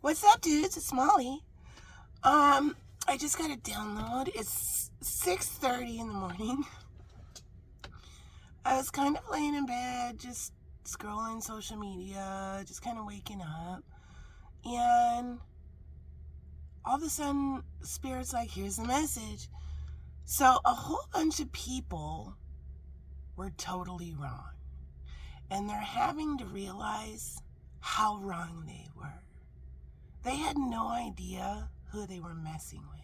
What's up, dudes? It's Molly. I just got a download. It's 6:30 in the morning. I was kind of laying in bed, just scrolling social media, just kind of waking up. And all of a sudden, Spirit's like, here's the message. So a whole bunch of people were totally wrong. And they're having to realize how wrong they were. They had no idea who they were messing with.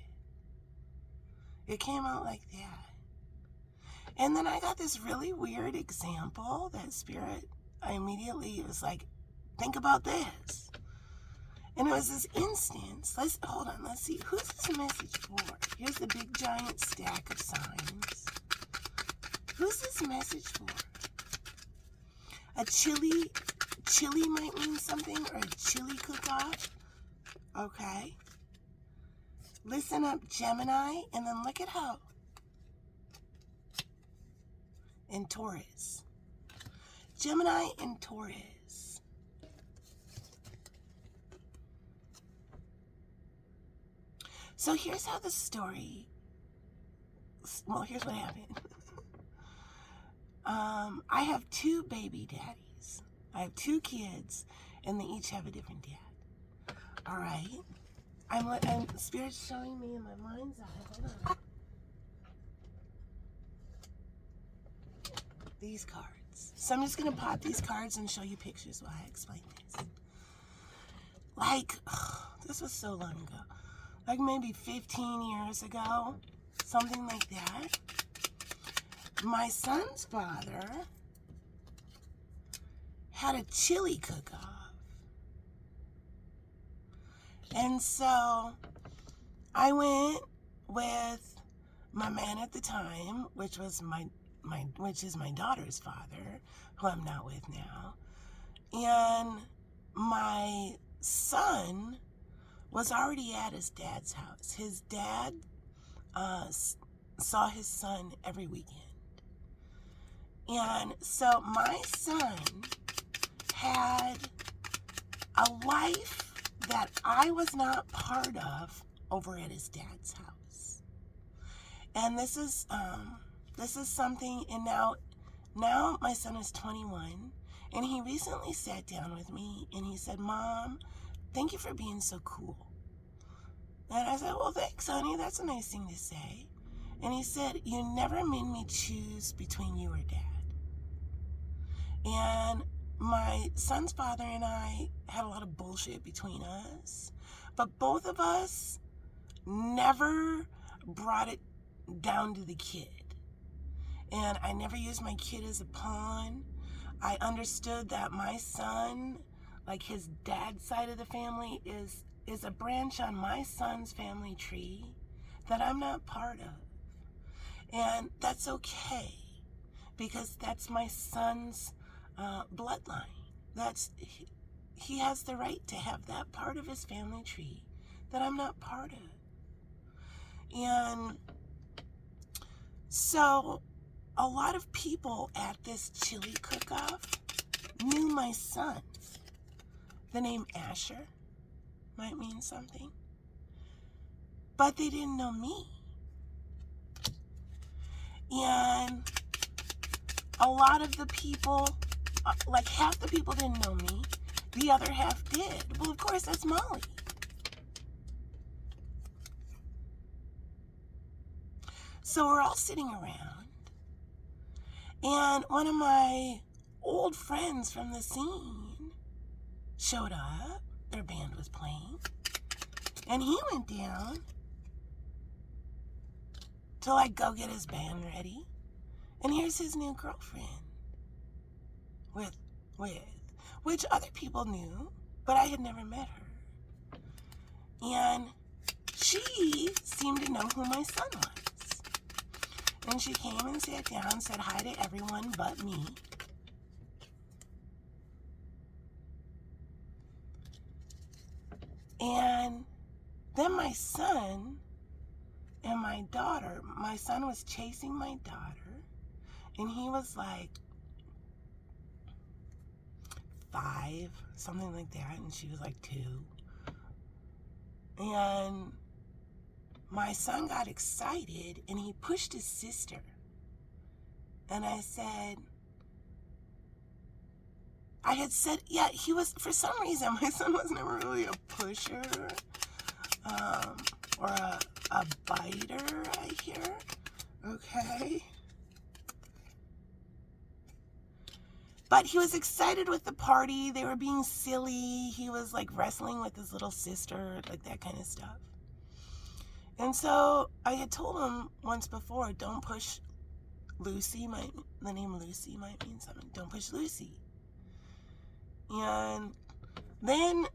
It came out like that. And then I got this really weird example that Spirit, I immediately was like, think about this. And it was this instance. Let's see. Who's this message for? Here's the big giant stack of signs. Who's this message for? A chili might mean something, or a chili cook-off. Okay. Listen up, Gemini, and then look at how. And Taurus. Gemini and Taurus. So here's how the story, here's what happened. I have two baby daddies. I have two kids, and they each have a different dad. All right. Spirit's showing me in my mind's eye. Hold on. These cards. So I'm just going to pop these cards and show you pictures while I explain this. This was so long ago. Like maybe 15 years ago. Something like that. My son's father had a chili cook-off. And so I went with my man at the time, which is my daughter's father, who I'm not with now. And my son was already at his dad's house. His dad saw his son every weekend. And so my son had a life that I was not part of over at his dad's house. And this is something, and now my son is 21, and he recently sat down with me and he said, Mom, thank you for being so cool. And I said, well, thanks, honey, that's a nice thing to say. And he said, you never made me choose between you or Dad. And my son's father and I had a lot of bullshit between us, but both of us never brought it down to the kid. And I never used my kid as a pawn. I understood that my son, like his dad's side of the family, is a branch on my son's family tree that I'm not part of. And that's okay, because that's my son's bloodline. He has the right to have that part of his family tree that I'm not part of. And so a lot of people at this chili cook-off knew my son. The name Asher might mean something, but they didn't know me. And a lot of the people, like half the people didn't know me, the other half did. Well, of course, that's Molly. So we're all sitting around, and one of my old friends from the scene showed up. Their band was playing, and he went down to go get his band ready. And here's his new girlfriend with which other people knew, but I had never met her. And she seemed to know who my son was. And she came and sat down, said hi to everyone but me. And then my son and my daughter, my son was chasing my daughter, and he was like 5, something like that, and she was like 2. And my son got excited and he pushed his sister. And I had said, yeah, he was, for some reason, my son was never really a pusher or a biter, I hear. Okay. But he was excited with the party. They were being silly. He was like wrestling with his little sister, like that kind of stuff. And so I had told him once before, don't push Lucy. The name Lucy might mean something. Don't push Lucy. And then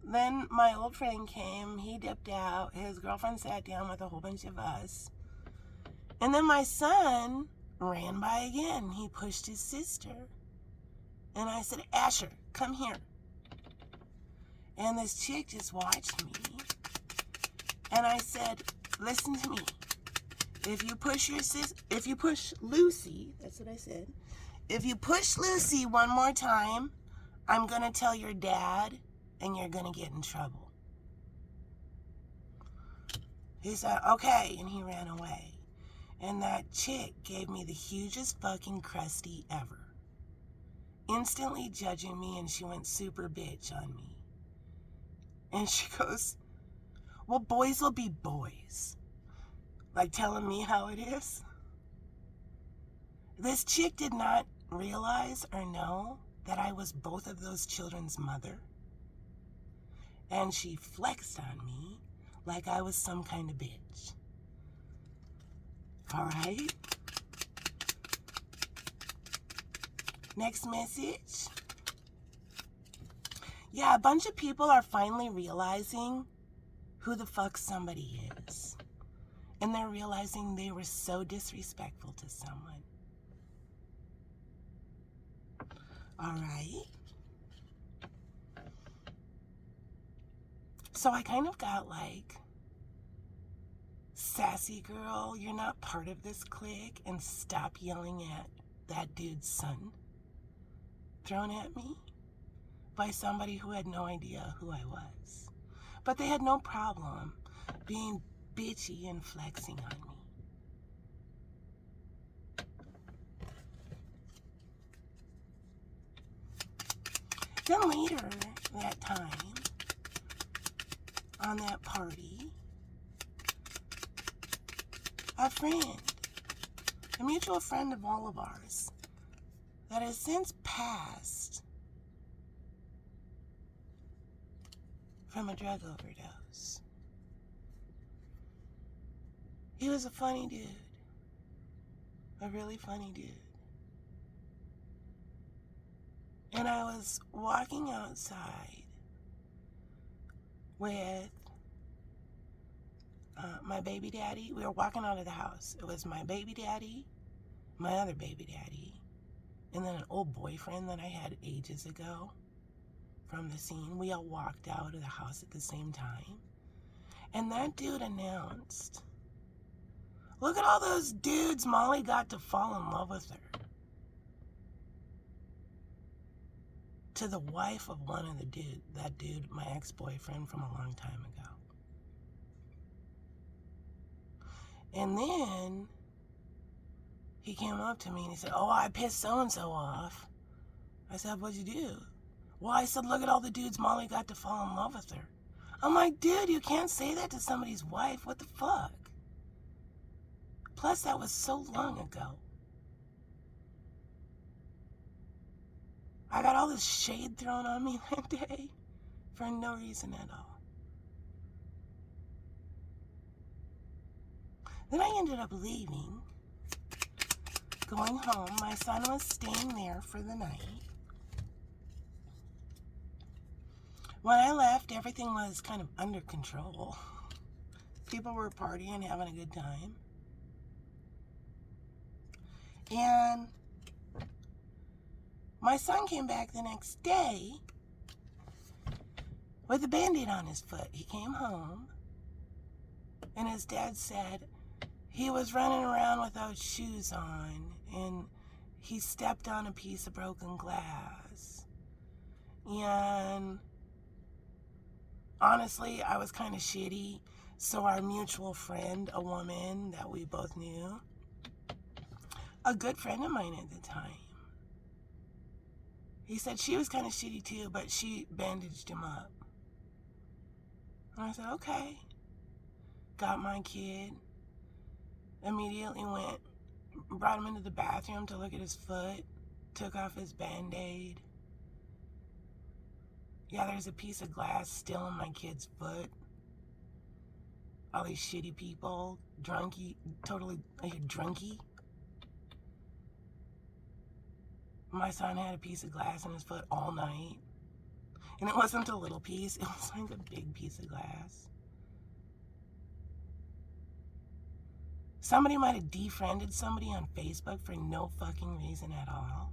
my old friend came. He dipped out. His girlfriend sat down with a whole bunch of us. And then my son ran by again. He pushed his sister. And I said, Asher, come here. And this chick just watched me. And I said, listen to me. If you push Lucy, that's what I said. If you push Lucy one more time, I'm going to tell your dad and you're going to get in trouble. He said, okay. And he ran away. And that chick gave me the hugest fucking crusty ever. Instantly judging me, and she went super bitch on me. And she goes, well, boys will be boys. Like telling me how it is. This chick did not realize or know that I was both of those children's mother. And she flexed on me like I was some kind of bitch. All right? Next message. Yeah, a bunch of people are finally realizing who the fuck somebody is. And they're realizing they were so disrespectful to someone. All right. So I kind of got like, sassy girl, you're not part of this clique, and stop yelling at that dude's son thrown at me by somebody who had no idea who I was. But they had no problem being bitchy and flexing on me. Then later that time, on that party, a friend, a mutual friend of all of ours, that has since passed from a drug overdose. He was a funny dude. A really funny dude. And I was walking outside with my baby daddy. We were walking out of the house. It was my baby daddy, my other baby daddy, and then an old boyfriend that I had ages ago from the scene. We all walked out of the house at the same time. And that dude announced, look at all those dudes Molly got to fall in love with her. To the wife of one of that dude, my ex-boyfriend from a long time ago. And then he came up to me and he said, oh, I pissed so-and-so off. I said, what'd you do? Well, I said, look at all the dudes Molly got to fall in love with her. I'm like, dude, you can't say that to somebody's wife. What the fuck? Plus, that was so long ago. I got all this shade thrown on me that day for no reason at all. Then I ended up leaving, going home. My son was staying there for the night. When I left, everything was kind of under control. People were partying, having a good time. And my son came back the next day with a Band-Aid on his foot. He came home, and his dad said he was running around without shoes on, and he stepped on a piece of broken glass. And honestly, I was kind of shitty. So our mutual friend, a woman that we both knew, a good friend of mine at the time, he said she was kind of shitty too, but she bandaged him up. And I said, okay. Got my kid. Immediately brought him into the bathroom to look at his foot. Took off his Band-Aid. Yeah, there's a piece of glass still in my kid's foot. All these shitty people, totally drunky. My son had a piece of glass in his foot all night. And it wasn't a little piece, it was like a big piece of glass. Somebody might have defriended somebody on Facebook for no fucking reason at all.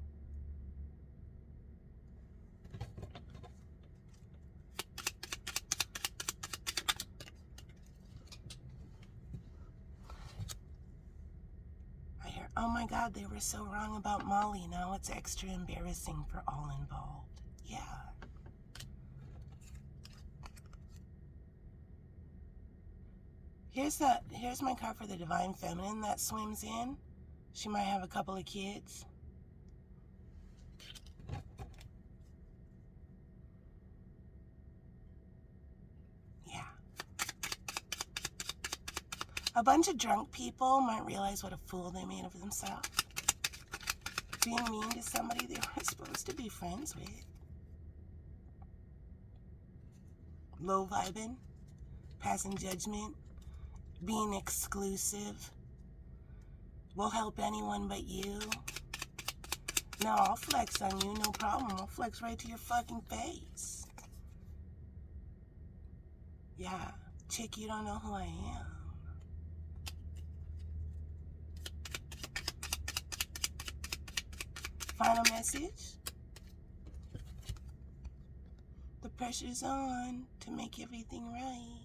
I hear, oh my God, they were so wrong about Molly. Now it's extra embarrassing for all involved. Yeah. Here's my card for the Divine Feminine that swims in. She might have a couple of kids. Yeah. A bunch of drunk people might realize what a fool they made of themselves. Being mean to somebody they were supposed to be friends with. Low vibing, passing judgment, being exclusive. We'll help anyone but you. No, I'll flex on you, no problem. I'll flex right to your fucking face. Yeah, chick, you don't know who I am. Final message. The pressure's on to make everything right.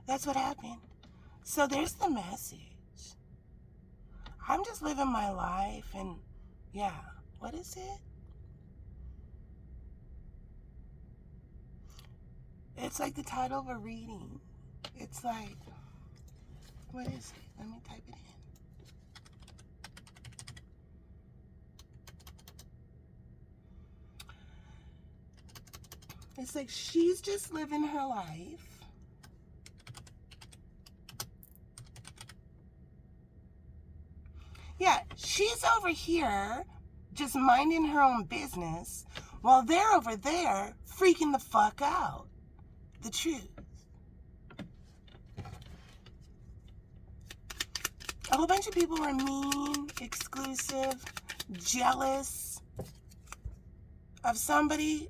That's what happened. So there's the message. I'm just living my life and yeah, what is it? It's like the title of a reading. It's like, what is it? Let me type it in. It's like she's just living her life. Yeah, she's over here just minding her own business while they're over there freaking the fuck out. The truth. A whole bunch of people were mean, exclusive, jealous of somebody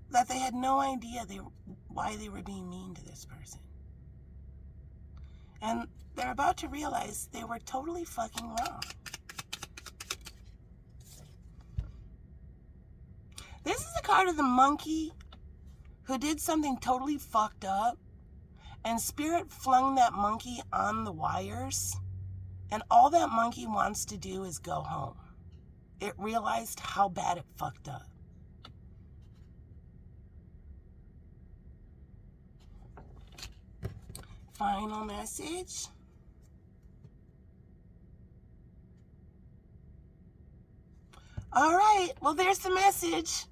that they had no idea why they were being mean to this person. And they're about to realize they were totally fucking wrong. This is a card of the monkey who did something totally fucked up, and Spirit flung that monkey on the wires, and all that monkey wants to do is go home. It realized how bad it fucked up. Final message. All right, well, there's the message.